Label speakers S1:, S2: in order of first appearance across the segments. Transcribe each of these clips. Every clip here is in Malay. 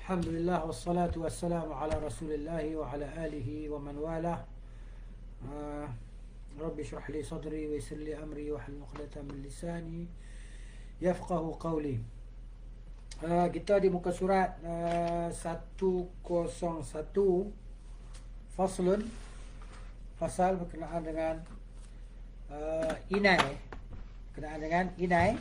S1: Alhamdulillah wassalatu wassalamu ala Rasulillah wa ala alihi wa man walah. Rabbi shrah li sadri wa yassir li amri wa hlul 'uqdatam min lisani yafqahu qawli. Kita di muka surat 101 faslun, fasal berkenaan dengan inai. Berkenaan dengan inai.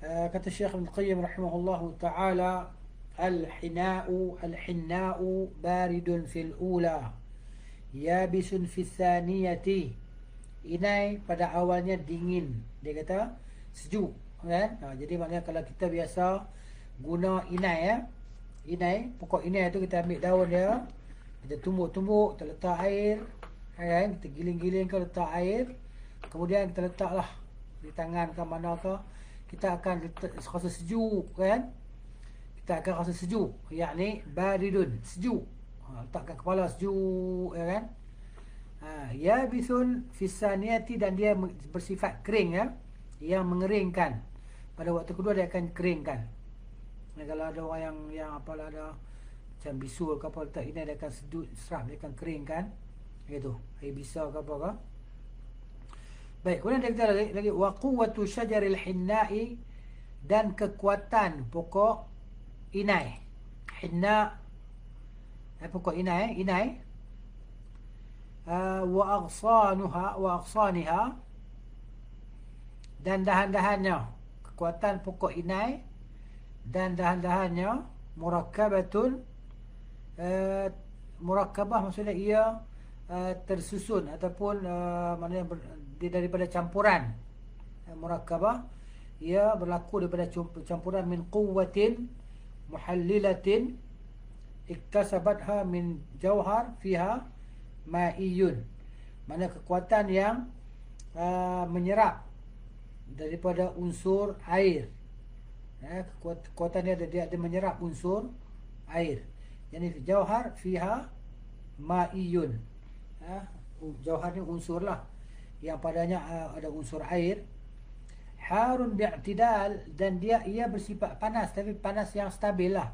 S1: Kata Syekh Ibn Qayyim rahimahullahu ta'ala, Al-hina'u baridun fil ula, yabisun fil thaniyati. Inai pada awalnya dingin, dia kata sejuk kan? Jadi maknanya kalau kita biasa guna inai, inai, pokok inai tu kita ambil daun dia, kita tumbuk-tumbuk, kita letak air kan? Kita giling-giling ke letak air, kemudian kita letaklah di tangan ke mana ke, kita akan rasa sejuk kan? Kita akan rasa sejuk, yakni baridun, sejuk. Letakkan kepala sejuk ya kan? Yabisun fisaniyati, dan dia bersifat kering ya, yang mengeringkan. Pada waktu kedua dia akan keringkan. Kalau ada orang yang apalah ada macam bisul ke apa, letak ini dia akan sedut, serap, dia akan keringkan gitu. Air bisa ke apa ke. Baik, kemudian dia kata lagi wa quwwatu syajaril hinna'i, dan kekuatan pokok inai. Hinna, pokok inai, inai. Wa aghsaniha, dan dahan-dahannya. Kekuatan pokok inai dan dahan-dahannya murakkabatun, murakkabah maksudnya ia tersusun ataupun maknanya daripada campuran. Murakkabah ia berlaku daripada campuran min quwwatin muhallilatin iktasabatha min jauhar fiha ma'iyun. Mana kekuatan yang menyerap daripada unsur air. Kekuatan dia ada menyerap unsur air. Jadi jauhar fiha ma'iyun. Jauhar ni unsur lah yang padanya ada unsur air. Harun bi'tidal, dan ia bersifat panas, tapi panas yang stabil lah.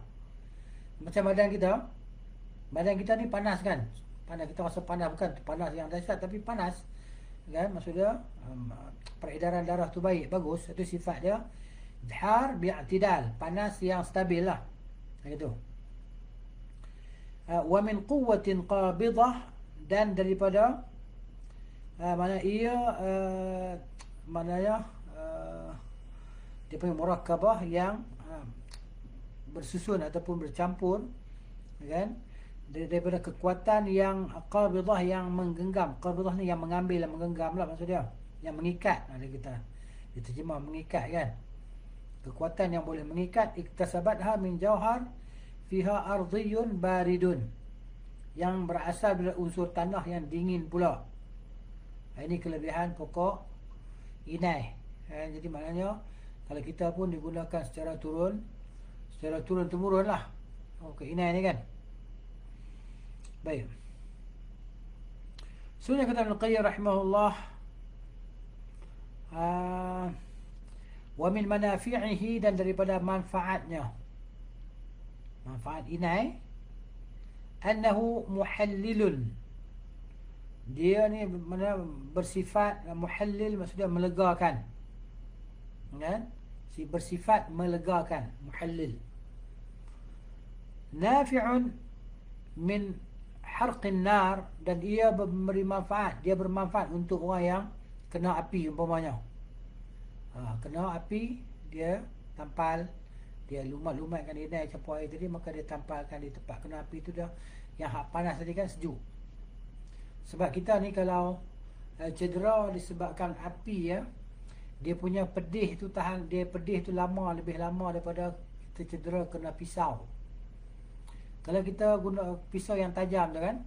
S1: Macam badan kita. Badan kita ni panas kan? Panas, kita rasa panas, bukan panas yang dahsyat, tapi panas kan? Maksudnya peredaran darah tu baik, bagus. Itu sifat dia. Har bi'tidal, panas yang stabil lah. Gitu. Wa min quwwatin qabidah, dan daripada mana ia maknanya dia punya murakkabah yang bersusun ataupun bercampur kan, daripada kekuatan yang qabidah, yang menggenggam. Qabidah ni yang mengambil, yang menggenggam lah maksudnya, yang mengikat. Ada kita diterjemah mengikat kan, kekuatan yang boleh mengikat. Iktasabatha min jauhar fiha ardiyun baridun, yang berasal dari unsur tanah yang dingin pula. Ini kelebihan pokok inai. Jadi maknanya kalau kita pun digunakan secara turun-temurun lah pokok inai ni kan. Baik. Sebenarnya kata Ibn Qayyim rahimahullah, wa min manafi'ihi, dan daripada manfaatnya, manfaat inai, annahu muhallilun, dia ni mana bersifat muhallil, maksudnya melegakan kan? Bersifat melegakan, muhallil. Nafi'un min harqin nar, dan ia memberi manfaat, dia bermanfaat untuk orang yang kena api umpamanya. Kena api, dia tampal, dia lumat-lumatkan inai campur air tadi, maka dia tampalkan di tempat kena api tu dah. Yang hak panas tadi kan sejuk. Sebab kita ni kalau cedera disebabkan api ya, dia punya pedih tu tahan, dia pedih tu lebih lama daripada kita cedera kena pisau. Kalau kita guna pisau yang tajam tu kan,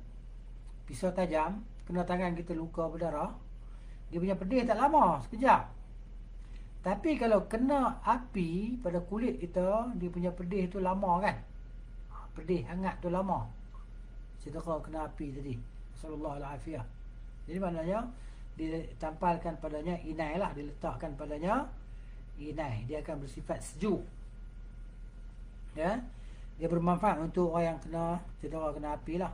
S1: pisau tajam, kena tangan kita luka berdarah, dia punya pedih tak lama, sekejap. Tapi kalau kena api pada kulit kita, dia punya pedih tu lama kan. Pedih hangat tu lama. Cedera kena api tadi. Sallallahu alaihi wasallam. Jadi maknanya ditampalkan padanya inai lah, diletakkan padanya inai, dia akan bersifat sejuk. Ya, dia bermanfaat untuk orang yang kena cedera, kena api lah.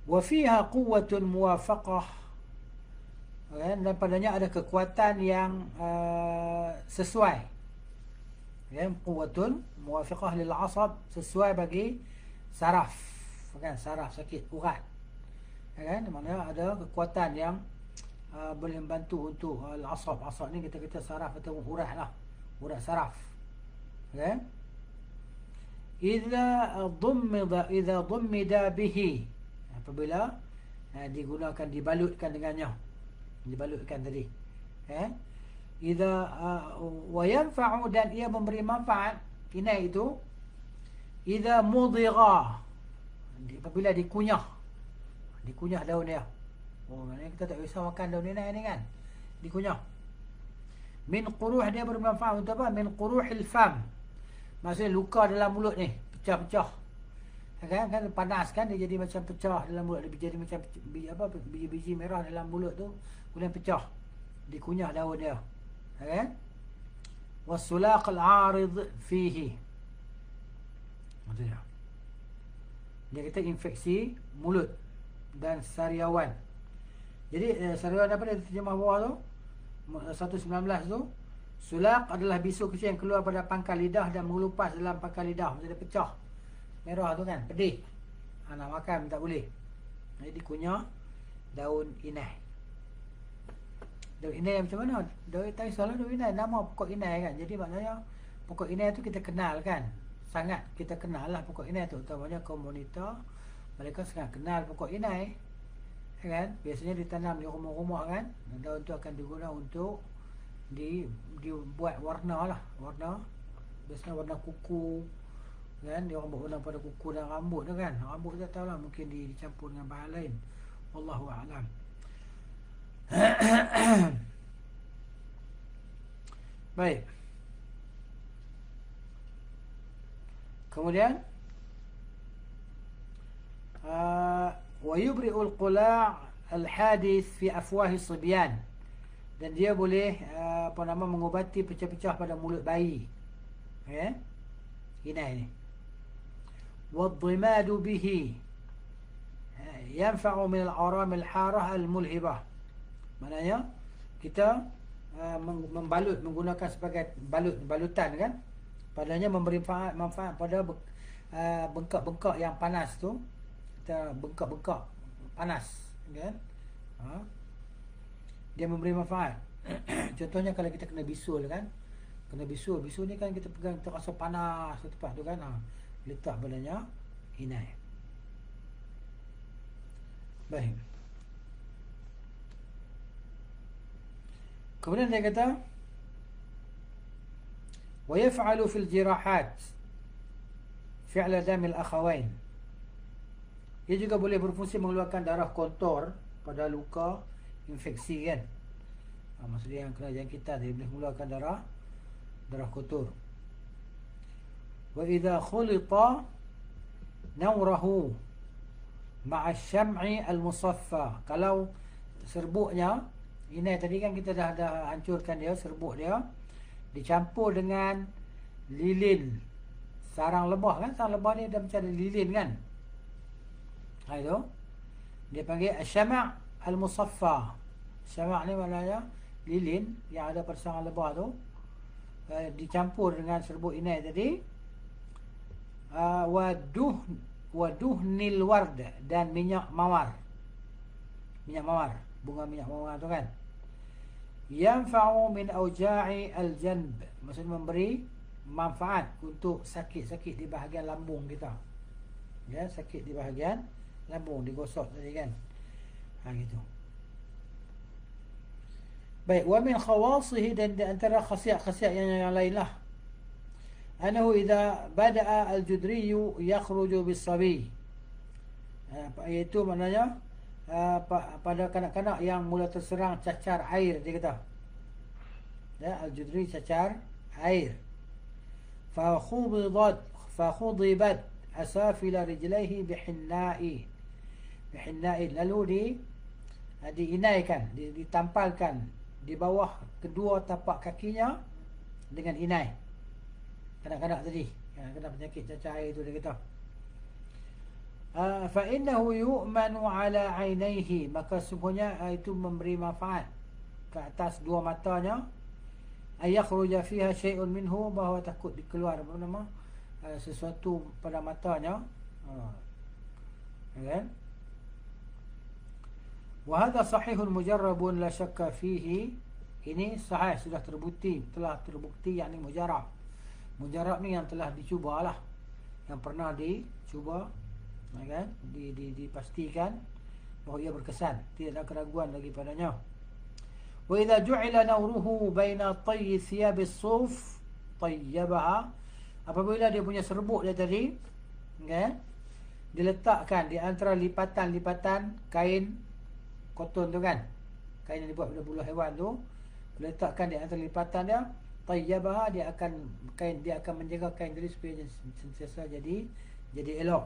S1: Wa fiha quwwatun muwafaqah, dan padanya ada kekuatan yang sesuai. Ya, quwwatun muwafiqah lil asab, sesuai bagi saraf, kan, saraf sakit urat, kan, maknanya ada kekuatan yang boleh membantu untuk al-asab. Asab ni kita saraf atau urat lah, urat saraf, kan. Idza dhummida bihi, apabila digunakan, dibalutkan dengannya, dibalutkan tadi, idza wa yanfa'u, dan ia memberi manfaat inai itu, idza mudigha, apabila dikunyah daun dia. Maknanya kita tak usah makan daun inai ni kan, dikunyah. Min quruh, dia bermanfaat untuk apa? Min quruhil fam, maksudnya luka dalam mulut ni pecah-pecah, kan panas kan, dia jadi macam pecah dalam mulut, dia jadi macam biji-biji merah dalam mulut tu, kemudian pecah, dikunyah daun dia, kan. Wasulaq al-arid fihi, maksudnya dia kata infeksi mulut dan sariawan. Jadi sariawan apa dia terjemah bawah tu 119 tu, sulaq adalah bisul kecil yang keluar pada pangkal lidah dan mengelupas dalam pangkal lidah, maksudnya pecah, merah tu kan, pedih, nak makan tak boleh. Jadi dikunyah daun inai. Daun inai macam mana? Daun tak salah, daun inai nama pokok inai kan. Jadi maknanya pokok inai tu kita kenal kan, sangat kita kenal lah pokok inai tu, utamanya kaum wanita, mereka sangat kenal pokok inai, kan. Biasanya ditanam di rumah-rumah kan, daun tu akan digunakan untuk dibuat warna lah, warna, biasanya warna kuku kan, dia orang buat warna pada kuku dan rambut tu kan. Rambut tak tahu lah, mungkin dicampur dengan bahan lain, wallahu a'lam. Baik, kemudian wa yubri'ul qula' al-hadith fi afwahi sibyan, dan dia boleh mengubati pecah-pecah pada mulut bayi, ya, inai ni. Wadhimadu bihi yanfa'u min al-aram al-harah al-mulhibah, maknanya kita membalut, menggunakan sebagai balutan kan, padanya memberi manfaat pada bengkak-bengkak yang panas tu, kita bengkak-bengkak panas kan, dia memberi manfaat. Contohnya kalau kita kena bisul kan, bisul ni kan kita pegang, kita rasa panas di tempat tu kan, letak padanya inai. Baik, kemudian dia kata wa yaf'alu fil jirahat fi'la damil akhawain, ia juga boleh berfungsi mengeluarkan darah kotor pada luka infeksi kan, maksudnya yang kena jangkitan, dia boleh mengeluarkan darah kotor. Wa idza khulita nawrahu ma'a syam'i al-musaffa, kalau serbuknya inai tadi kan kita dah hancurkan dia, serbuk dia dicampur dengan lilin sarang lebah kan, sarang lebah ni dah macam ada lilin kan, itu dia panggil syama' al-musaffa. Syama' ni maknanya lilin yang ada pada sarang lebah tu, dicampur dengan serbuk inai tadi. Waduhnil ward, dan minyak mawar, bunga minyak mawar tu kan. Yanfa'u min auja'i al-janb, maksudnya memberi manfaat untuk sakit-sakit di bahagian lambung kita, ya, sakit di bahagian lambung, digosok tadi kan, gitu. Baik, wa min khawasihi, dan di antara khasiat-khasiat yang lain lah, annahu idza bada'a al-judriyu yakhruju bis-sabi, iaitu maknanya pada kanak-kanak yang mula terserang cacar air, dia kata, ya, al-judri cacar air. Fa khudibat asafila rijlaihi bihinna'i, lalu diinaikan, ditampalkan di bawah kedua tapak kakinya dengan inai, kanak-kanak tadi, kena penyakit cacar air tu dia kata. Fa innahu yu'manu ala ainaihi, maka sungguhnya itu memberi manfaat ke atas dua matanya. Ayakhruja fiha syai'un minhu, bahawa takut dikeluar apa nama sesuatu pada matanya. Kan? Wa hadha sahihun mujarrabun la syakka fihi. Ini sahih, sudah terbukti, telah terbukti, yakni mujarrab. Mujarrab ni yang telah dicubalah, yang pernah dicuba, kan? Dipastikan bahawa ia berkesan, tidak ada keraguan lagi padanya. Wa idza ju'ila nawruhu baina tayyi thiyab as-suf tayyabaha, apabila dia punya serbuk dia tadi, kan, diletakkan di antara lipatan-lipatan kain koton tu kan, kain yang dibuat daripada bulu haiwan tu, diletakkan di antara lipatan dia, tayyabaha, dia akan menjaga kain tadi supaya sentiasa jadi elok,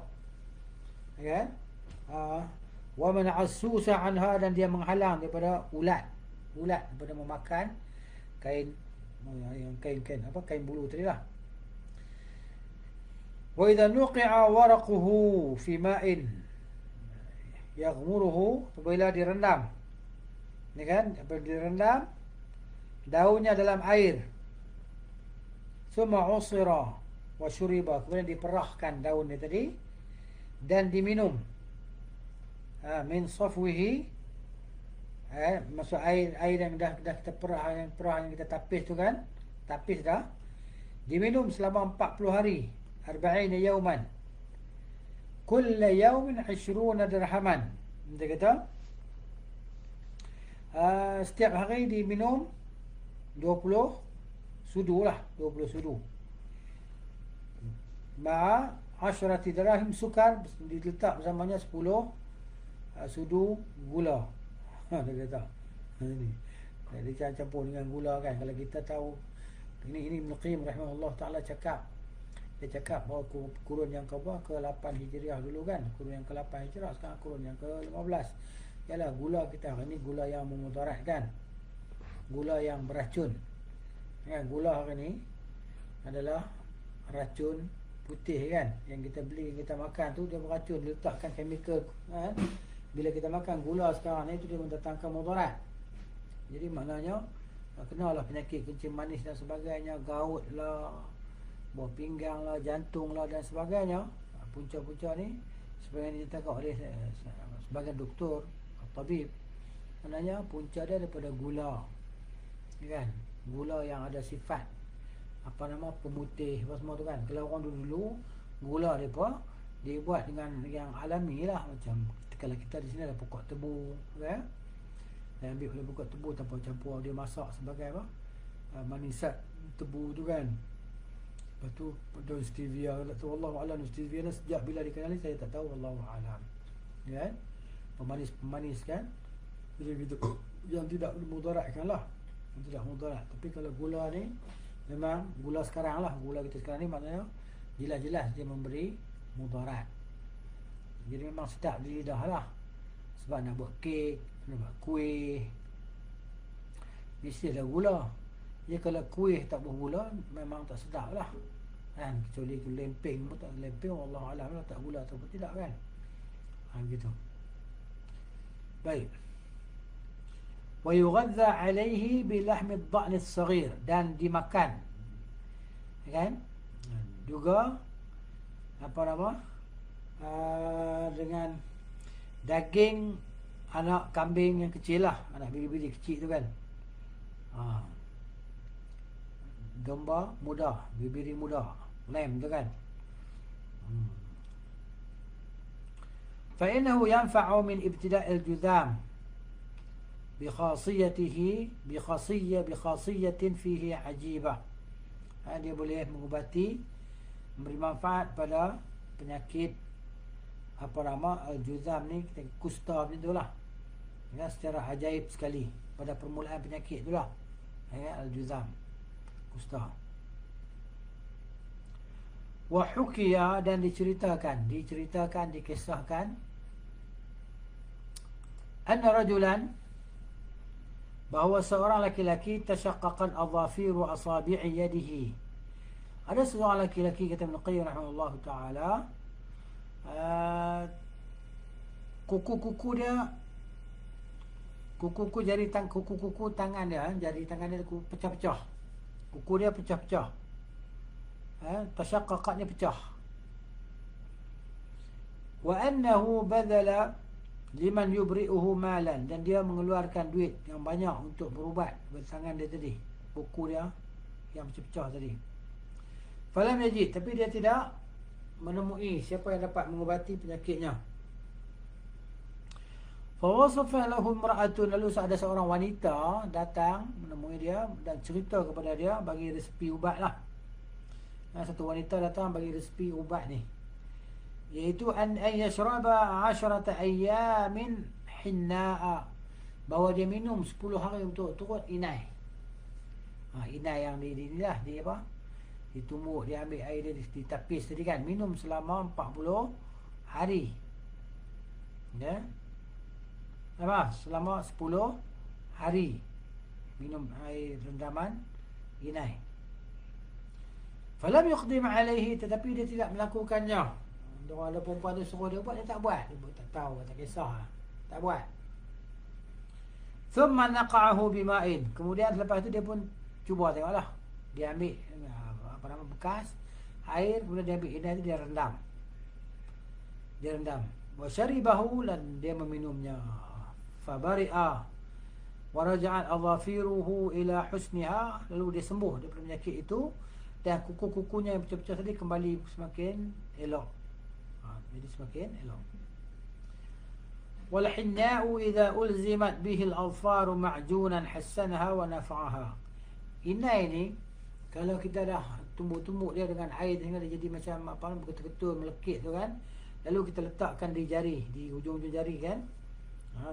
S1: kan? Wa man'asusa anha, dan dia menghalang daripada ulat daripada memakan kain, yang kain bulu tadi lah. Wa idza nuqi'a waraquhu fi ma'in yaghmuruhu, apabila direndam, ni kan, apabila direndam daunnya dalam air, summa usira wa syuriba, kemudian diperahkan daun ni tadi dan diminum, min safwihi, masuk air yang dah kita perah, yang kita tapis tu kan, tapis dah, diminum selama 40 hari, 40 yauman, kulla yaumin 20 dirhaman. Dia kata setiap hari diminum 20 sudu lah, 20 sudu. Ma'a 10 dirham sukar, diletak bersamanya 10 sudu gula. Dia kata ini dia campur dengan gula kan. Kalau kita tahu ini Ibn Qayyim rahimahullah ta'ala cakap, dia cakap bahawa kurun yang ke-8 Hijriah dulu kan, kurun yang ke-8 Hijriah, sekarang kurun yang ke-15. Ialah gula kita hari ni gula yang memudarat kan, gula yang beracun kan. Gula hari ni adalah racun putih kan, yang kita beli, kita makan tu dia beracun, letakkan chemical kan. Bila kita makan gula sekarang ni, itu dia mendatangkan mudarat. Jadi maknanya kenalah penyakit kencing manis dan sebagainya, gaut lah, buah pinggang lah, jantung lah dan sebagainya. Punca-punca ni sebagian ditetapkan oleh sebagian doktor, tabib, maknanya punca dia daripada gula kan, gula yang ada sifat apa nama pemutih apa semua tu kan. Kalau orang dulu gula mereka dia buat dengan yang alami lah, macam kalau kita di sini ada pokok tebu kan, dia ambil oleh pokok tebu tanpa campur, dia masak sebagai apa, manisat tebu tu kan. Lepas tu daun stevia, wallahu a'lam, stevia ni sejak bila dikenali saya tak tahu, wallahu a'lam kan. Pemanis kan, jadi gitu yang tidak mudaratkan lah, yang tidak mudarat. Tapi kalau gula ni memang gula sekarang lah, gula kita sekarang ni maknanya jelas-jelas dia memberi mudarat. Jadi memang sedap di lidah lah, sebab nak buat kek, nak buat kuih mesti ada gula. Ya kalau kuih tak bergula memang tak sedap lah kan, kecuali lempeng pun tak, lempeng wallahu a'lam lah tak gula atau tidak kan, gitu. Baik. Wa yughadza alaihi bi lahmi ad-dha'n as-saghir, dan dimakan kan juga apa nama, dengan daging anak kambing yang kecil lah, anak biri-biri kecil tu kan, domba muda, biri muda, lamb tu kan. Fa innahu yanfa'u min ibtida'il judam bi khasiyatin fihi ajibah. Dia boleh mengubati, memberi manfaat pada penyakit apa nama al-juzam ni, kusta ni tu lah ya, secara ajaib sekali pada permulaan penyakit tu lah ya, al-juzam, kusta. Wa hukiya, dan diceritakan, dikisahkan, anna rajulan, bahawa seorang laki-laki tashaqqaqan adhafiru asabi'i yadihi, Ada seorang laki-laki, kata Ibn Qayyim rahimahullah ta'ala, kuku-kuku dia, kuku-kuku jari kuku-kuku tangan dia, jari tangan dia pecah-pecah. Kuku dia pecah-pecah. Tasyaqqaqatnya pecah. Wa annahu badala liman yubri'uhu malan, dan dia mengeluarkan duit yang banyak untuk berubat tangan dia tadi, kuku dia yang pecah-pecah tadi. Falam yajid, tapi dia tidak menemui siapa yang dapat mengubati penyakitnya. Fawasafa lahu imra'atun, lalu ada seorang wanita datang menemui dia dan cerita kepada dia, bagi resepi ubat lah. Satu wanita datang bagi resepi ubat ni, iaitu an yashraba 10 ayyamin hinna'a, bahawa dia minum 10 hari untuk turut inai. Inai yang inilah, dia apa, ditumbuk, dia ambil air dia ditapis tadi kan, minum selama 40 hari. Ya, selama 10 hari minum air rendaman inai. Falam yuqdim alaihi, tetapi dia tidak melakukannya. Orang ada perempuan tu suruh dia buat, dia tak buat. Dia tak tahu, tak kisah, tak buat. Thumma naqa'ahu bima'in, kemudian selepas tu dia pun cuba tengoklah. Dia ambil bekas air, kemudian dia ambil inai tu, dia rendam. Dia rendam. Wa syaribahu, dan dia meminumnya. Fabari'a wa raja'at adhafiruhu ila husniha, lalu dia sembuh daripada penyakit itu, dan kuku-kukunya yang pecah-pecah tadi kembali semakin elok. Jadi semakin elok. Wal hinna'u idza ulzimat bihi al-adfaru ma'junan hassanaha wa nafa'aha. Inai ni kalau kita dah tumbuk-tumbuk dia dengan air sehingga dia jadi macam apa, betul-betul melekit tu kan, lalu kita letakkan di jari, di hujung-hujung jari kan,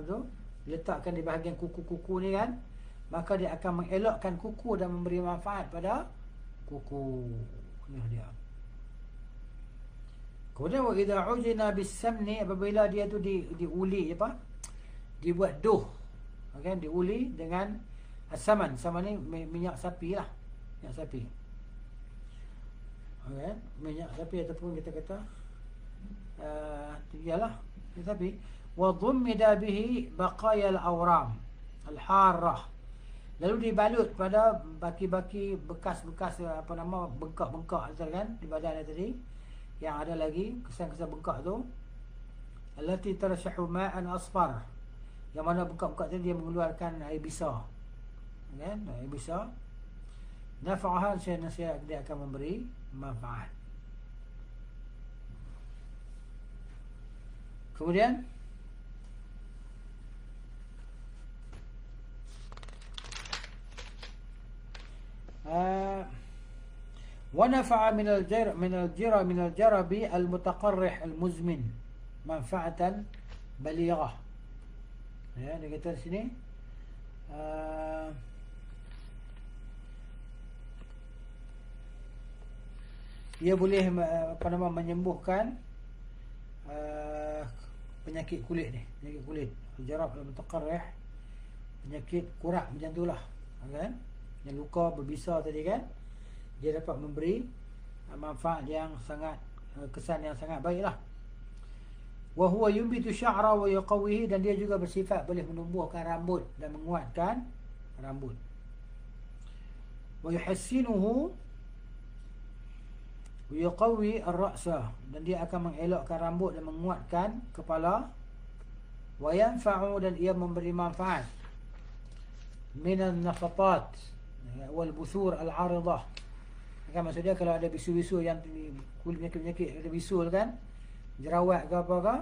S1: tu letakkan di bahagian kuku-kuku ni kan, maka dia akan mengelokkan kuku dan memberi manfaat pada kuku. Ni dia. Kemudian wa idza ujina bis-samni, apabila dia tu diuli apa? Dibuat doh. Kan, diuli dengan asaman. Saman ni minyak sapi lah. Minyak sapi. Okey, minyak sapi ataupun kita kata iyalah minyak sapi. Wa dhummida bihi baqaya al-awram al-harrah, lalu dibalut pada baki-baki bekas-bekas apa nama, bengkak-bengkak kan di badan dia tadi, yang ada lagi kesan-kesan bengkak tu, allati tarshahu ma'an asfar, yang mana bengkak-bengkak tadi dia mengeluarkan air bisa kan, air bisa. Nafa'aha, nasihat dia akan memberi manfaat. Kemudian ونفع من الجرب المتقرح المزمن منفعة بليغة. Ya, dia kata di sini ia boleh apa nama, menyembuhkan penyakit kulit ni, penyakit kulit, jarab al-mutaqarrih, penyakit kurak macam itulah kan, yang luka berbisa tadi kan, dia dapat memberi manfaat yang sangat, kesan yang sangat baiklah. Wa huwa yumbitu sya'ra wa yaqawihi, dan dia juga bersifat boleh menumbuhkan rambut dan menguatkan rambut. Wa yuhassinuhu wa yaqawi ar-ra'sa, dan dia akan mengelokkan rambut dan menguatkan kepala. Wa yanfa'u, dan ia memberi manfaat minan nafatat wal buthur al-aridah. Kan maksudnya kalau ada bisul-bisul yang kulit penyakit ada bisul kan, jerawat ke apa ke,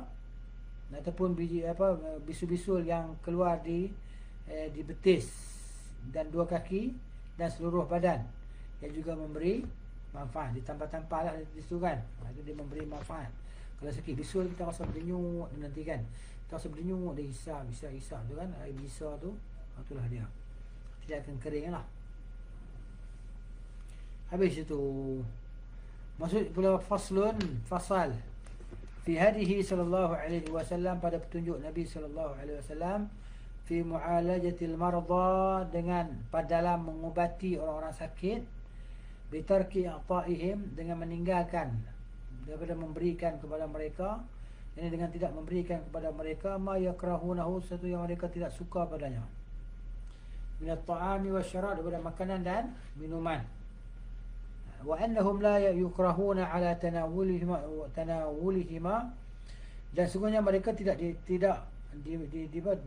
S1: ataupun biji apa, bisul-bisul yang keluar di betis dan dua kaki dan seluruh badan, yang juga memberi manfaat. Ditambah-tambah lah di situ kan, itu dia memberi manfaat. Kalau sakit bisul kita rasa berdenyut nanti kan, kita rasa berdenyut, dia isap tu kan, air bisa tu, itulah dia, tidak akan kering lah. Habis itu. Maksud pula fasal fi hadihi sallallahu alaihi wasallam, pada petunjuk Nabi sallallahu alaihi wasallam, fi mu'alajatil marda, dengan pada dalam mengubati orang-orang sakit, bitarki a'ta'ihim, dengan meninggalkan, daripada memberikan kepada mereka, ini dengan tidak memberikan kepada mereka ma yakrahunahu, sesuatu yang mereka tidak suka padanya, minat ta'ami wasyarab, daripada makanan dan minuman. Wa annahum la yukrahuna ala tanawulihima, dan sungguhnya mereka tidak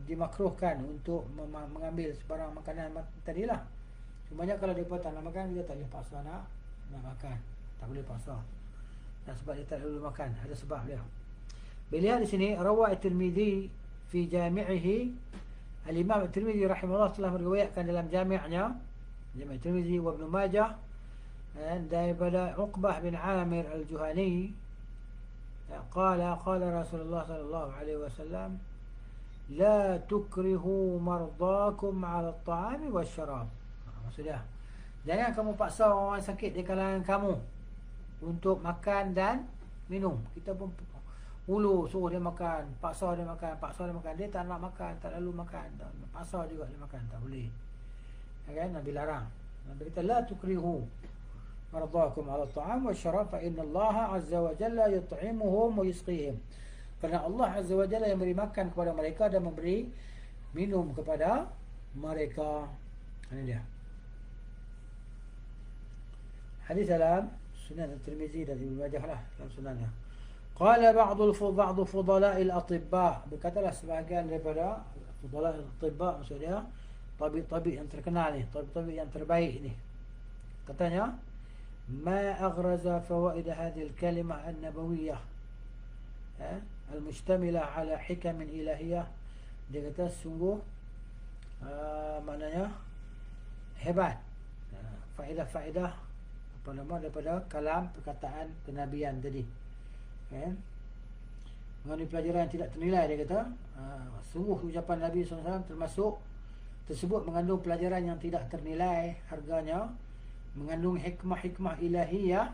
S1: dimakruhkan untuk mengambil sebarang makanan tadilah. Cumanya kalau mereka tak nak makan, dia tak boleh paksa nak makan, tak boleh paksa. Dan sebab dia tak boleh makan, ada sebab dia. Bila di sini rawa at-Tirmidzi fi jami'ihi, al-Imam at-Tirmidzi rahimahullah telah meriwayatkan dalam jami'-nya, Jami' at-Tirmidzi wa Ibn Majah, daripada Uqbah bin Amir al-Juhani, qala Rasulullah sallallahu alaihi wasallam, la tukrihu mardakum 'ala at-ta'ami wasyarab. Maksudnya, jangan kamu paksa orang sakit di kalangan kamu untuk makan dan minum. Kita pun suruh dia makan, paksa dia makan. Dia tak nak makan, tak lalu makan, paksa juga dia makan, tak boleh. Kan Nabi larang. Nabi kata la tukrihu mardakum 'ala at-ta'am wasyarab fa inna Allah 'azza wa jalla yut'imuhum wa yusqihim. Kerana Allah Azza wa Jalla yang beri makan kepada mereka dan memberi minum kepada mereka. Ini dia hadis dalam Sunan At-Tirmizi dan Ibnu Majah lah, dalam sunannya. Qala ba'du fudala'il atibba, berkatalah sebahagian daripada fudala'il atibba, maksudnya tabib-tabib yang terkenal ni, tabib-tabib yang terbaik ni, katanya, ma aghraza fawaid hadhihi al-kalimah an-nabawiyyah al-mushtamilah ala hikamin ilahiyah. Dia kata sungguh maknanya hebat faedah-faedah apa nama daripada kalam perkataan kenabian tadi, kan? Mengenai pelajaran yang tidak ternilai, dia kata sungguh ucapan Nabi SAW termasuk tersebut mengandung pelajaran yang tidak ternilai harganya, mengandung hikmah-hikmah ilahiyah,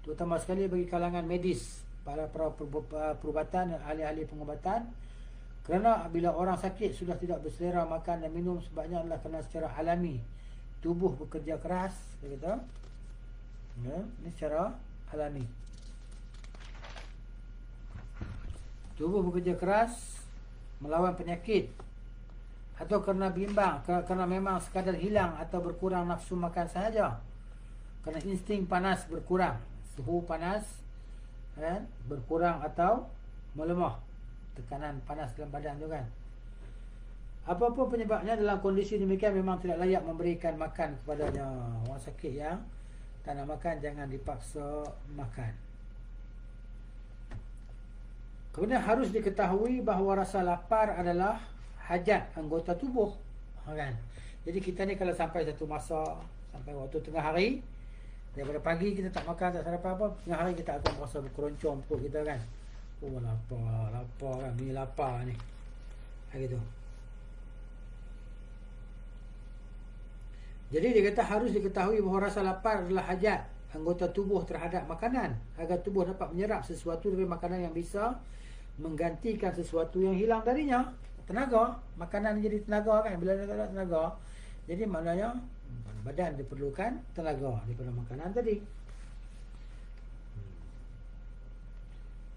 S1: terutama sekali bagi kalangan medis, para perubatan, ahli-ahli pengobatan. Kerana bila orang sakit sudah tidak berselera makan dan minum, sebabnya adalah kerana secara alami tubuh bekerja keras, dia kata, ya, ini secara alami tubuh bekerja keras melawan penyakit, atau kerana bimbang, kerana memang sekadar hilang atau berkurang nafsu makan sahaja, kerana insting panas berkurang, suhu panas berkurang atau melemah, tekanan panas dalam badan tu kan. Apa-apa penyebabnya, dalam kondisi demikian memang tidak layak memberikan makan kepadanya. Orang sakit yang tak nak makan, jangan dipaksa makan. Kemudian harus diketahui bahawa rasa lapar adalah hajat anggota tubuh, kan? Jadi kita ni kalau sampai satu masa, sampai waktu tengah hari, daripada pagi kita tak makan, tak sarapan apa, tengah hari kita akan rasa berkeroncong perut kita kan. Oh lapar kan, ni lapar ni, gitu. Jadi dia kata harus diketahui bahawa rasa lapar adalah hajat anggota tubuh terhadap makanan, agar tubuh dapat menyerap sesuatu dari makanan yang bisa menggantikan sesuatu yang hilang darinya. Tenaga, makanan jadi tenaga kan. Bila dia tak ada tenaga, jadi maknanya badan diperlukan tenaga daripada makanan tadi.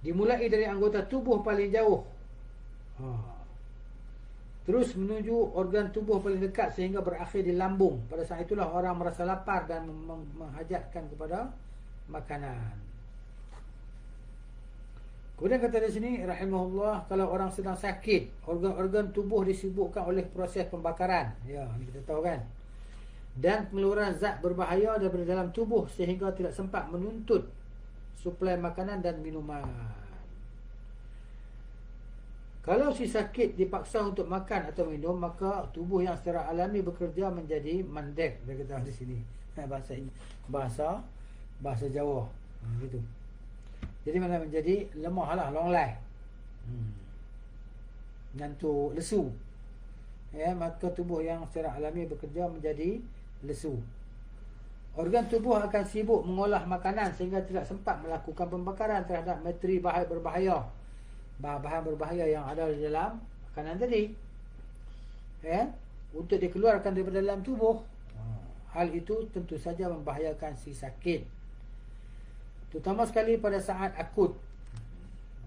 S1: Dimulai dari anggota tubuh paling jauh, terus menuju organ tubuh paling dekat sehingga berakhir di lambung. Pada saat itulah orang merasa lapar dan menghajatkan kepada makanan. Kemudian kata di sini rahimahullah, kalau orang sedang sakit, organ-organ tubuh disibukkan oleh proses pembakaran, ya, ini kita tahu kan, dan pengeluaran zat berbahaya daripada dalam tubuh, sehingga tidak sempat menuntut suplai makanan dan minuman. Kalau si sakit dipaksa untuk makan atau minum, maka tubuh yang secara alami bekerja menjadi mandek, dia kata di sini. Bahasa Jawa, gitu. Jadi mana menjadi lemah lah, longlai, ngantuk, lesu, ya, maka tubuh yang secara alami bekerja menjadi lesu. Organ tubuh akan sibuk mengolah makanan sehingga tidak sempat melakukan pembakaran terhadap materi berbahaya, bahan-bahan berbahaya yang ada di dalam makanan tadi, ya, untuk dikeluarkan daripada dalam tubuh. hal itu tentu saja membahayakan si sakit, terutama sekali pada saat akut.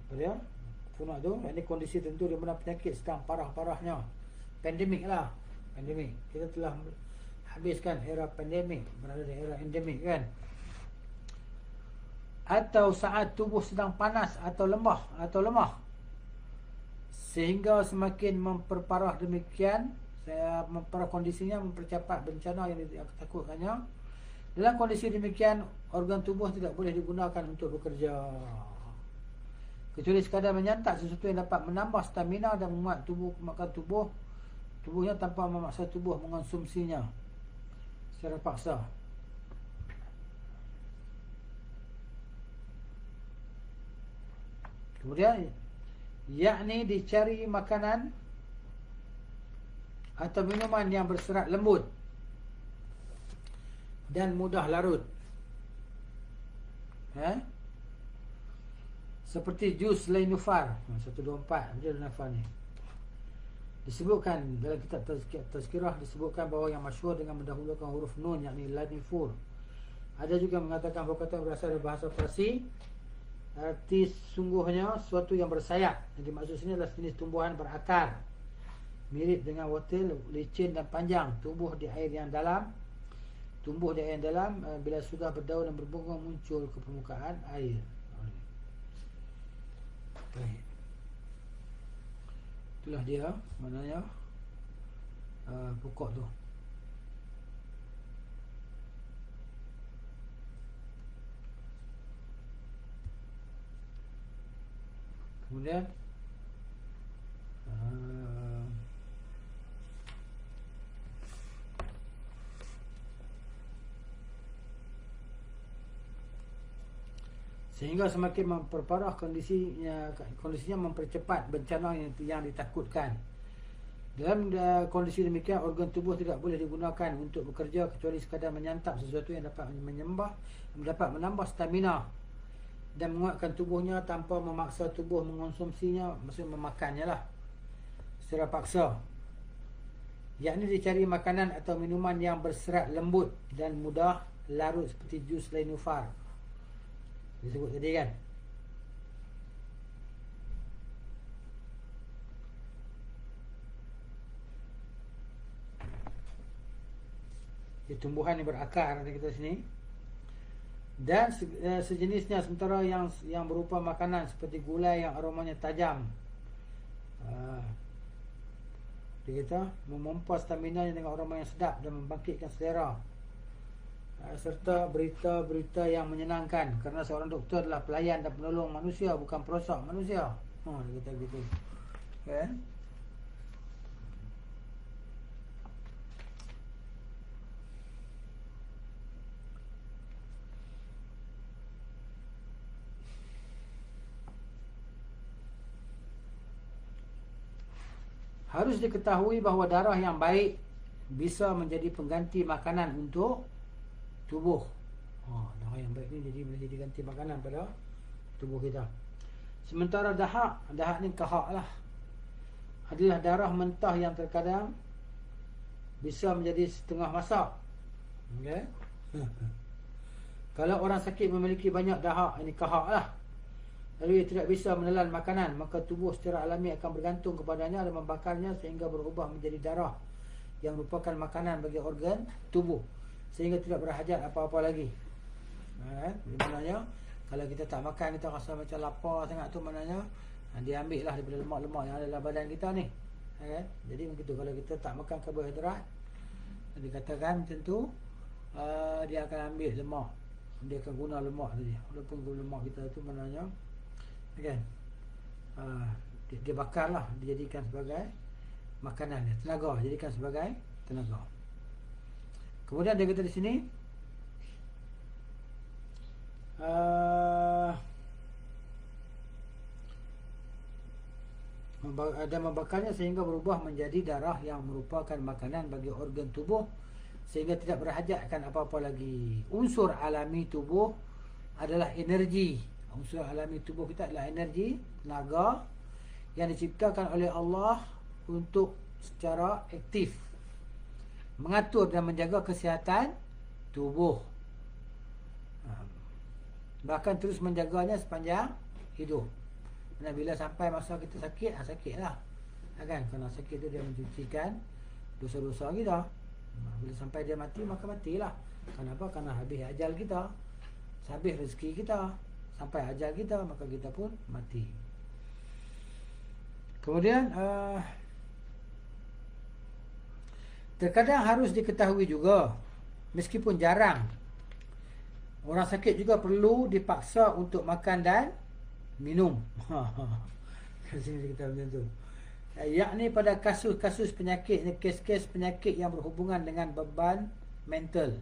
S1: Apa dia? Punah tu, ini kondisi tentu di mana penyakit sedang parah-parahnya. Pandemik lah. Pandemik. Kita telah habiskan era pandemik, berada di era endemik kan. Atau saat tubuh sedang panas atau lemah, sehingga semakin memperparah demikian, memperparah kondisinya, mempercepat bencana yang ditakutkannya. Dalam kondisi demikian, organ tubuh tidak boleh digunakan untuk bekerja, kecuali sekadar menyantap sesuatu yang dapat menambah stamina dan menguat kemakan tubuhnya tanpa memaksa tubuh mengonsumsinya secara paksa. Kemudian, yakni dicari makanan atau minuman yang berserat lembut dan mudah larut, seperti jus Lainufar 124. Dia Lainufar ni disebutkan dalam kitab Tazkirah, disebutkan bahawa yang masyhur dengan mendahulukan huruf nun, yakni Lainufur. Ada juga mengatakan perkataan berasal dari bahasa Parsi, arti sungguhnya suatu yang bersayap. Jadi maksud sini adalah jenis tumbuhan berakar, mirip dengan wortel, licin dan panjang, tumbuh di air yang dalam. Bila sudah berdaun dan berbunga, muncul ke permukaan air. Baik. Itulah dia maknanya pokok tu. Kemudian sehingga semakin memperparah kondisinya mempercepat bencana yang ditakutkan. Dalam kondisi demikian, organ tubuh tidak boleh digunakan untuk bekerja kecuali sekadar menyantap sesuatu yang dapat menambah stamina dan menguatkan tubuhnya tanpa memaksa tubuh mengonsumsinya, maksudnya memakannya lah secara paksa. Yakni dicari makanan atau minuman yang berserat lembut dan mudah larut seperti jus Lainufar disebut tadi kan. Tumbuhan yang berakar ada kita sini, dan sejenisnya, sementara yang berupa makanan seperti gulai yang aromanya tajam, dia kata memompa stamina dengan aroma yang sedap dan membangkitkan selera, serta berita-berita yang menyenangkan, kerana seorang doktor adalah pelayan dan penolong manusia, bukan perosak manusia. Dia kata begitu. Okay. Harus diketahui bahawa darah yang baik bisa menjadi pengganti makanan untuk tubuh. Darah yang baik ni menjadi ganti makanan pada tubuh kita. Sementara dahak ni kahak lah, adalah darah mentah yang terkadang bisa menjadi setengah masak. Okay? Kalau orang sakit memiliki banyak dahak, ini kahak lah, lalu ia tidak bisa menelan makanan, maka tubuh secara alami akan bergantung kepadanya dan membakarnya sehingga berubah menjadi darah yang merupakan makanan bagi organ tubuh, sehingga tidak berhajat apa-apa lagi. Maknanya kalau kita tak makan, kita rasa macam lapar sangat tu, maknanya dia ambil lah daripada lemak-lemak yang ada dalam badan kita ni. Jadi begitu, kalau kita tak makan karbohidrat, dikatakan macam tu, dia akan ambil lemak, dia akan guna lemak tadi. Walaupun lemak kita tu maknanya kan, dia bakar lah, dijadikan sebagai makanan dia, tenaga, jadikan sebagai tenaga. Kemudian dia kata di sini, dan membakarnya sehingga berubah menjadi darah yang merupakan makanan bagi organ tubuh, sehingga tidak berhajatkan apa-apa lagi. Unsur alami tubuh adalah energi. Unsur alami tubuh kita adalah energi, tenaga yang diciptakan oleh Allah untuk secara aktif mengatur dan menjaga kesihatan tubuh. Bahkan terus menjaganya sepanjang hidup. Dan bila sampai masa kita sakit, sakitlah. Kan? Kerana sakit tu dia mencucikan dosa-dosa kita. Bila sampai dia mati, maka matilah. Kenapa? Kerana habis ajal kita, habis rezeki kita, sampai ajal kita, maka kita pun mati. Kemudian terkadang harus diketahui juga, meskipun jarang, orang sakit juga perlu dipaksa untuk makan dan minum. Kat sini kita macam tu. Yakni pada kasus-kasus penyakit, kes-kes penyakit yang berhubungan dengan beban mental.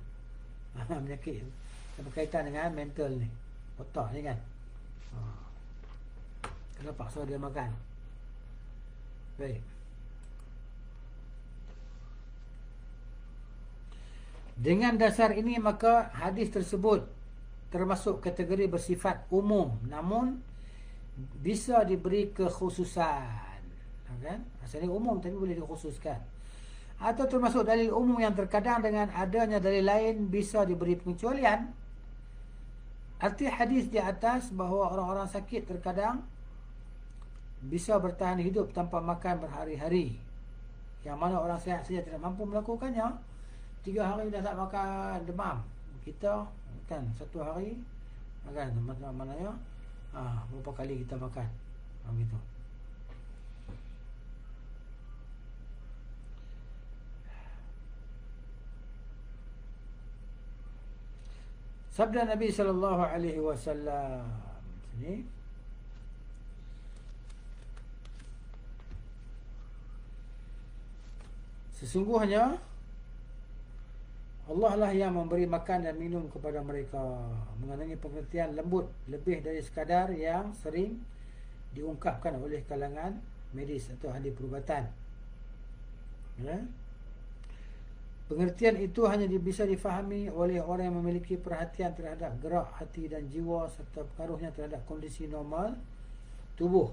S1: Penyakit yang berkaitan dengan mental ni, otak ni kan. Kena paksa dia makan. Baik. Dengan dasar ini maka hadis tersebut termasuk kategori bersifat umum, namun bisa diberi kekhususan. Kan? Asalnya umum tapi boleh dikhususkan. Atau termasuk dalil umum yang terkadang dengan adanya dalil lain bisa diberi pengecualian. Arti hadis di atas bahawa orang-orang sakit terkadang bisa bertahan hidup tanpa makan berhari-hari, yang mana orang sihat saja tidak mampu melakukannya. 3 hari dah tak makan, demam. Kita kan 1 hari kan, maknanya berapa kali kita makan, begitu. Sabda Nabi sallallahu alaihi wasallam sini, sesungguhnya Allah lah yang memberi makan dan minum kepada mereka, mengandungi pengertian lembut lebih dari sekadar yang sering diungkapkan oleh kalangan medis atau ahli perubatan. Ya? Pengertian itu hanya bisa difahami oleh orang yang memiliki perhatian terhadap gerak hati dan jiwa serta pengaruhnya terhadap kondisi normal tubuh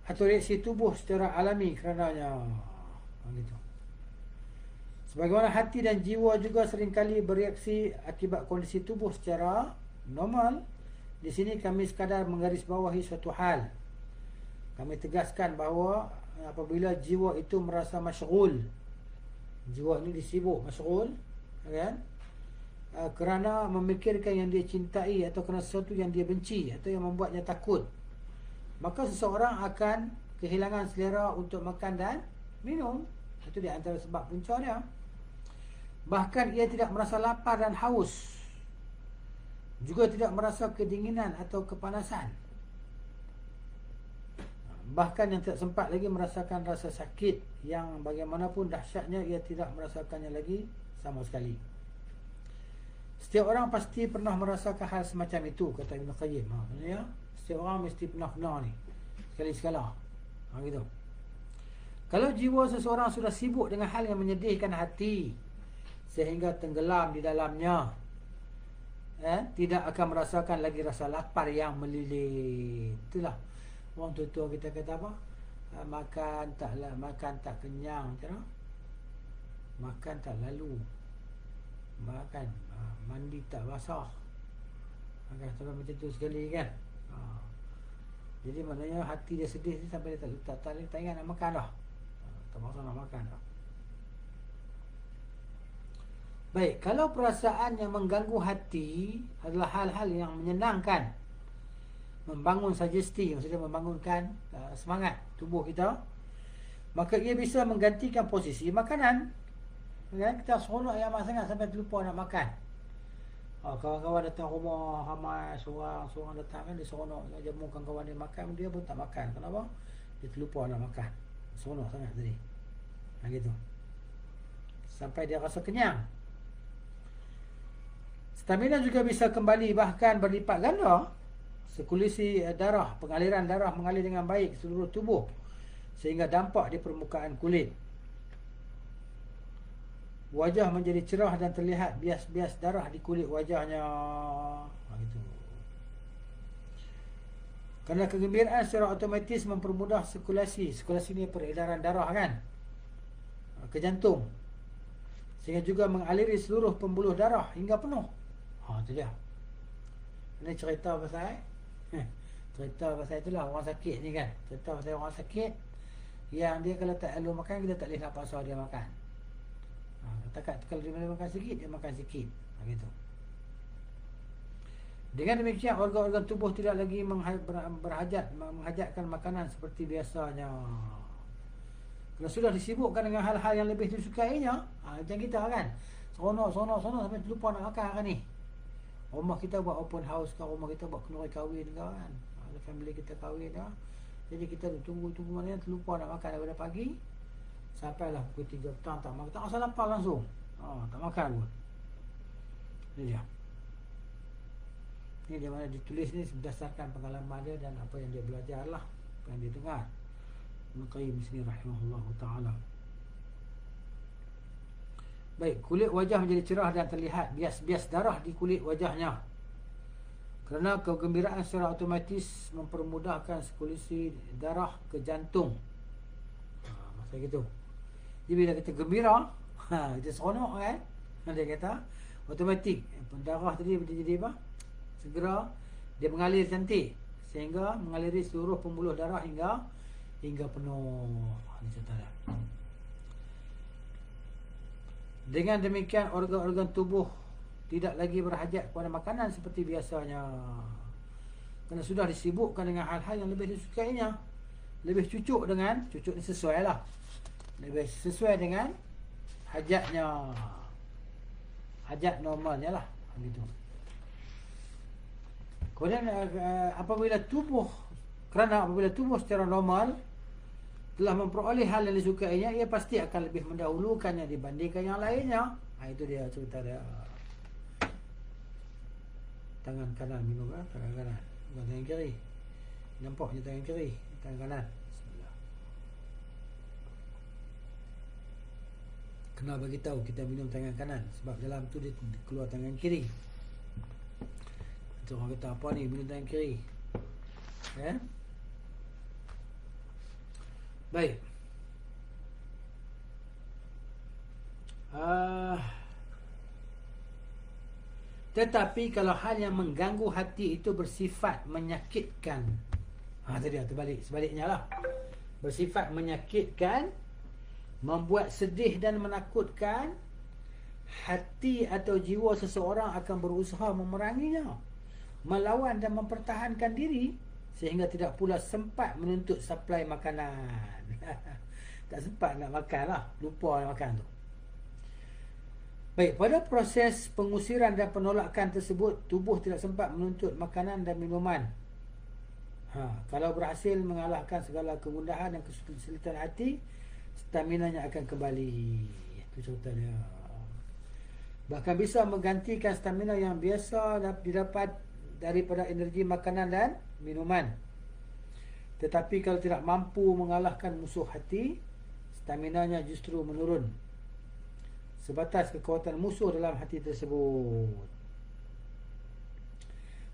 S1: atau reaksi tubuh secara alami kerananya. Begitu. Sebagaimana hati dan jiwa juga seringkali bereaksi akibat kondisi tubuh secara normal, di sini kami sekadar menggarisbawahi suatu hal. Kami tegaskan bahawa apabila jiwa itu merasa masyghul, jiwa ini disibuk, masyghul, kan? Kerana memikirkan yang dia cintai atau kerana sesuatu yang dia benci atau yang membuatnya takut, maka seseorang akan kehilangan selera untuk makan dan minum. Itu di antara sebab puncanya. Bahkan ia tidak merasa lapar dan haus, juga tidak merasa kedinginan atau kepanasan. Bahkan yang tidak sempat lagi merasakan rasa sakit, yang bagaimanapun dahsyatnya ia tidak merasakannya lagi sama sekali. Setiap orang pasti pernah merasakan hal semacam itu, kata Ibn Qayyim. Maksudnya setiap orang mesti pernah ni, sekali-sekala. Gitu. Kalau jiwa seseorang sudah sibuk dengan hal yang menyedihkan hati sehingga tenggelam di dalamnya, tidak akan merasakan lagi rasa lapar yang melilit. Itulah orang tua kita kata apa? Makan tak kenyang, macam mana? Makan tak lalu, makan mandi tak basah. Sampai macam tu sekali kan. Jadi maknanya hati dia sedih sampai dia tak ingat nak makan dah. Tak maksud nak makan dah. Baik, kalau perasaan yang mengganggu hati adalah hal-hal yang menyenangkan, membangun sugesti, maksudnya membangunkan semangat tubuh kita, maka ia bisa menggantikan posisi makanan. Kita seronok yang amat sangat sampai terlupa nak makan. Kawan-kawan datang rumah ramai, seorang datang kan, dia seronok nak jamu kawan-kawan dia makan, dia pun tak makan. Kenapa? Dia terlupa nak makan. Seronok sangat tadi. Gitu. Sampai dia rasa kenyang. Stamina juga bisa kembali, bahkan berlipat ganda. Sirkulasi darah, pengaliran darah mengalir dengan baik seluruh tubuh sehingga dampak di permukaan kulit. Wajah menjadi cerah dan terlihat bias-bias darah di kulit wajahnya. Gitu. Kerana kegembiraan secara otomatis mempermudah sirkulasi. Sirkulasi ni peredaran darah kan, ke jantung, sehingga juga mengaliri seluruh pembuluh darah hingga penuh. Itu dia. Ini cerita pasal cerita pasal itulah orang sakit ni kan. Cerita pasal orang sakit yang dia kalau tak elok makan, kita tak boleh nak paksa dia makan. Kalau dia makan sikit, dia makan sikit. Begitu. Dengan demikian, organ-organ tubuh tidak lagi menghajatkan makanan seperti biasanya. Kalau sudah disibukkan dengan hal-hal yang lebih disukainya, macam kita kan, Sonok sampai lupa nak makan kan ni. Rumah kita buat open house kan, rumah kita buat kenduri kahwin kan, family kita kahwin kan. Jadi kita tunggu mana terlupa nak makan daripada pagi sampailah pukul 3 petang tak makan. Tak asal lapar langsung. Tak makan pun. Ini dia. Ini dia mana ditulis ni berdasarkan pengalaman dia dan apa yang dia belajar lah, apa yang dia dengar. Ibn Qayyim di sini rahimahullah taala. Baik, kulit wajah menjadi cerah dan terlihat bias-bias darah di kulit wajahnya. Kerana kegembiraan secara otomatis mempermudahkan sirkulasi darah ke jantung. Masa gitu. Jadi bila kita gembira, kita seronok kan, dia kata automatik darah tadi jadi apa? Segera dia mengalir cantik sehingga mengaliri seluruh pembuluh darah hingga penuh. Ini contoh dia. Dengan demikian, organ-organ tubuh tidak lagi berhajat kepada makanan seperti biasanya, kerana sudah disibukkan dengan hal-hal yang lebih disukainya. Lebih cucuk ni sesuai lah, lebih sesuai dengan hajatnya, hajat normalnya lah, begitu. Kemudian apabila tubuh secara normal telah memperoleh hal yang disukainya, ia pasti akan lebih mendahulukannya dibandingkan yang lainnya. Itu dia cerita dia. Tangan kanan minum kan, tangan kanan, bukan tangan kiri. Nampak je tangan kiri, tangan kanan. Bismillah. Kena bagi tahu kita minum tangan kanan sebab dalam tu dia keluar tangan kiri. Itu orang kata apa ni, minum tangan kiri. Baik. Tetapi kalau hal yang mengganggu hati itu bersifat menyakitkan, tadi sebaliknya lah, bersifat menyakitkan, membuat sedih dan menakutkan, hati atau jiwa seseorang akan berusaha memeranginya, melawan dan mempertahankan diri, sehingga tidak pula sempat menuntut suplai makanan. Tak sempat nak makan lah, lupa nak makan tu. Baik, pada proses pengusiran dan penolakan tersebut, tubuh tidak sempat menuntut makanan dan minuman. Kalau berhasil mengalahkan segala kegundahan dan kesulitan hati, staminanya akan kembali. Itu contohnya. Bahkan bisa menggantikan stamina yang biasa didapat daripada energi makanan dan minuman. Tetapi kalau tidak mampu mengalahkan musuh hati, staminanya justru menurun sebatas kekuatan musuh dalam hati tersebut.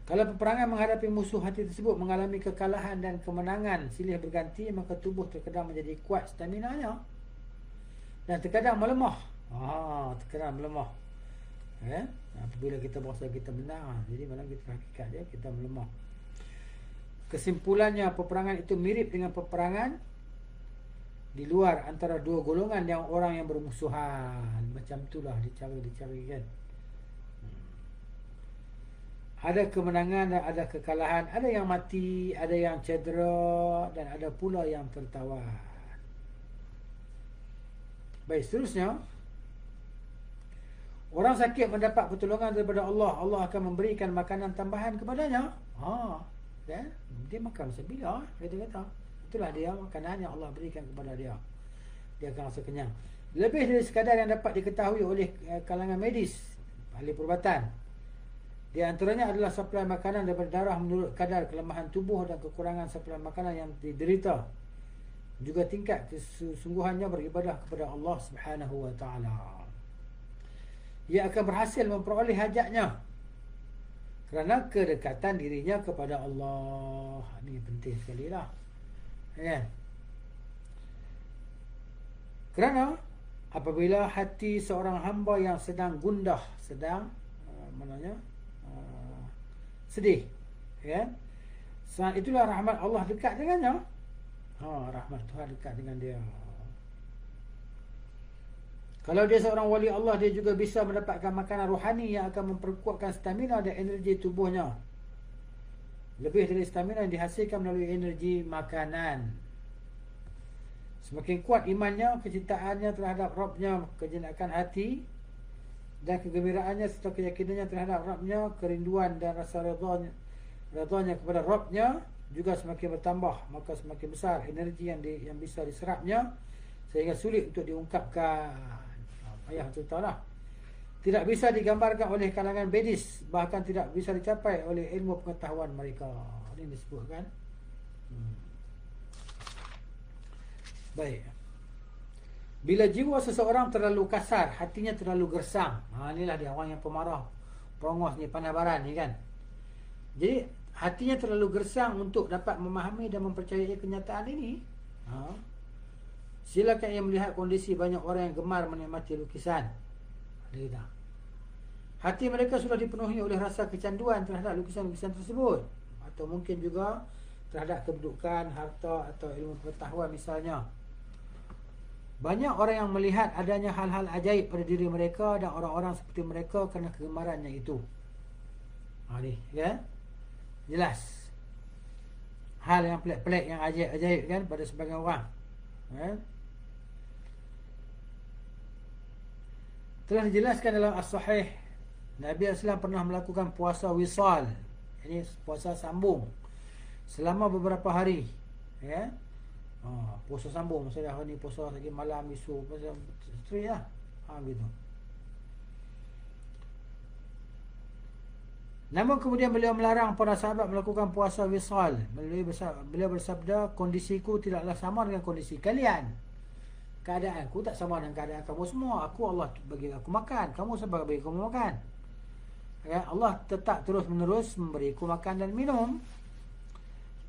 S1: Kalau peperangan menghadapi musuh hati tersebut mengalami kekalahan dan kemenangan silih berganti, maka tubuh terkadang menjadi kuat staminanya dan terkadang melemah. Terkadang melemah. Apabila kita berasa kita menang, jadi malam kita hakikat dia kita melemah. Kesimpulannya, peperangan itu mirip dengan peperangan di luar antara dua golongan yang orang yang bermusuhan. Macam itulah dicari kan. Ada kemenangan dan ada kekalahan, ada yang mati, ada yang cedera, dan ada pula yang tertawan. Baik, seterusnya, orang sakit mendapat pertolongan daripada Allah, Allah akan memberikan makanan tambahan kepadanya. Dia makan sebila, kata-kata. Itulah dia makanan yang Allah berikan kepada dia. Dia akan rasa kenyang. Lebih dari sekadar yang dapat diketahui oleh kalangan medis, ahli perubatan. Di antaranya adalah suplai makanan daripada darah menurut kadar kelemahan tubuh dan kekurangan suplai makanan yang diderita. Juga tingkat kesungguhannya beribadah kepada Allah Subhanahu wa taala. Ia akan berhasil memperoleh hajatnya Kerana kedekatan dirinya kepada Allah. Ini penting sekali lah, kan? Kerana apabila hati seorang hamba yang sedang gundah, sedang sedih, kan? Saat itulah rahmat Allah dekat dengannya. Rahmat Tuhan dekat dengan dia. Kalau dia seorang wali Allah, dia juga bisa mendapatkan makanan rohani yang akan memperkuatkan stamina dan energi tubuhnya. Lebih dari stamina yang dihasilkan melalui energi makanan. Semakin kuat imannya, kecintaannya terhadap Rabbnya, kejenakan hati dan kegembiraannya serta keyakinannya terhadap Rabbnya, kerinduan dan rasa redanya kepada Rabbnya juga semakin bertambah. Maka semakin besar energi yang bisa diserapnya sehingga sulit untuk diungkapkan. Ayah tu tahulah. Tidak bisa digambarkan oleh kalangan bedis, bahkan tidak bisa dicapai oleh ilmu pengetahuan mereka. Ini disebutkan. Baik. Bila jiwa seseorang terlalu kasar, hatinya terlalu gersang. Inilah dia orang yang pemarah, perongos ni, panas baran ni kan. Jadi hatinya terlalu gersang untuk dapat memahami dan mempercayai kenyataan ini. Silakan ia melihat kondisi banyak orang yang gemar menikmati lukisan. Hati mereka sudah dipenuhi oleh rasa kecanduan terhadap lukisan-lukisan tersebut, atau mungkin juga terhadap kedudukan, harta atau ilmu pengetahuan misalnya. Banyak orang yang melihat adanya hal-hal ajaib pada diri mereka dan orang-orang seperti mereka kerana kegemarannya itu. Ni, ya? Jelas. Hal yang pelik-pelik, yang ajaib-ajaib kan pada sebagian orang. Telah dijelaskan dalam As-Sahih, Nabi SAW pernah melakukan puasa wisal. Ini puasa sambung selama beberapa hari, ya. Puasa sambung, maksudnya hari ni puasa lagi malam, esok puasa isteri lah. Gitu. Namun kemudian beliau melarang para sahabat melakukan puasa wisal. Beliau bersabda, kondisiku tidaklah sama dengan kondisi kalian. Keadaanku tak sama dengan keadaan kamu semua. Allah bagi aku makan, kamu sebab bagi kamu makan. Ya, Allah tetap terus menerus memberiku makan dan minum.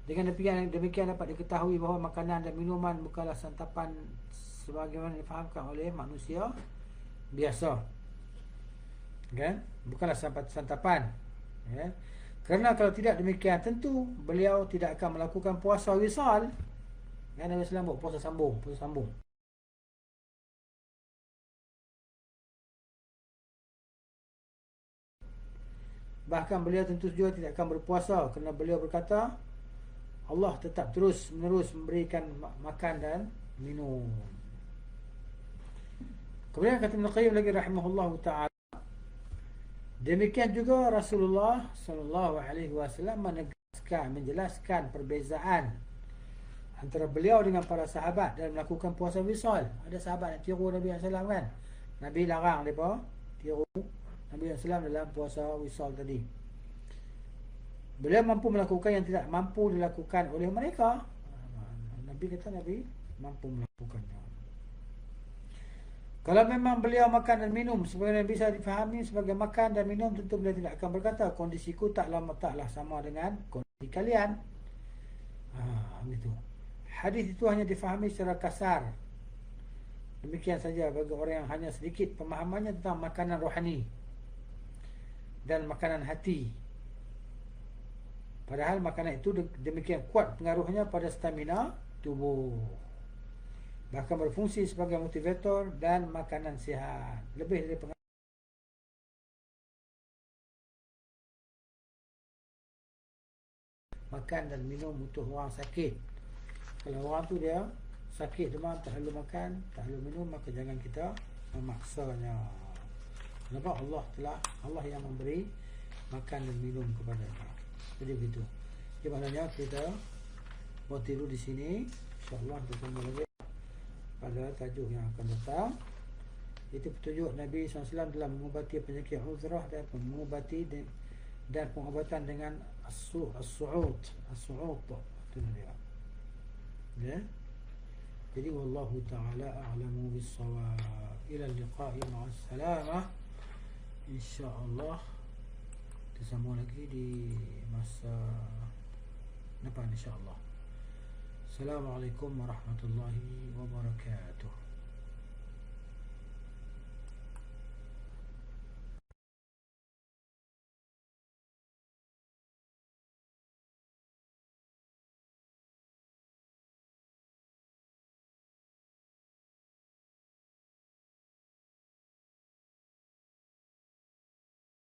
S1: Dengan demikian dapat diketahui bahawa makanan dan minuman bukanlah santapan sebagaimana difahamkan oleh manusia biasa, kan? Bukanlah santapan, ya. Kerana kalau tidak demikian, tentu beliau tidak akan melakukan puasa wisal. Nabi SAW buat puasa sambung. Bahkan beliau tentu juga tidak akan berpuasa, kerana beliau berkata, Allah tetap terus menerus memberikan makan dan minum. Kemudian kata Ibn Qayyim lagi rahimahullahu ta'ala, demikian juga Rasulullah SAW menjelaskan perbezaan antara beliau dengan para sahabat dalam melakukan puasa wisal. Ada sahabat yang tiru Nabi SAW kan. Nabi larang mereka tiru Nabi SAW dalam puasa wisal tadi. Beliau mampu melakukan yang tidak mampu dilakukan oleh mereka. Nabi kata Nabi mampu melakukannya. Kalau memang beliau makan dan minum sebagaimana bisa difahami sebagai makan dan minum, tentu beliau tidak akan berkata kondisiku taklah sama dengan kondisi kalian. Gitu. Hadis itu hanya difahami secara kasar. Demikian saja bagi orang yang hanya sedikit pemahamannya tentang makanan rohani dan makanan hati. Padahal makanan itu demikian kuat pengaruhnya pada stamina tubuh, bahkan berfungsi sebagai motivator dan makanan sihat. Lebih dari makan dan minum untuk orang sakit. Kalau orang tu dia sakit demam, tak perlu makan, tak perlu minum, maka jangan kita memaksanya. Sebab Allah yang memberi makan dan minum kepada kita. Jadi begitu. Jadi maknanya kita mau tiru di sini. InsyaAllah kita sambung lagi pada tajuk yang akan datang. Itu petunjuk Nabi SAW dalam mengubati penyakit uzrah dan mengubati dan pengobatan dengan as-su'ud. Itu dia. Ya. Jadi wallahu ta'ala a'lamu bis-shawab. Ila al-liqa'i ma'as salamah. InsyaAllah sambung lagi di masa depan insya-Allah. Assalamualaikum warahmatullahi wabarakatuh.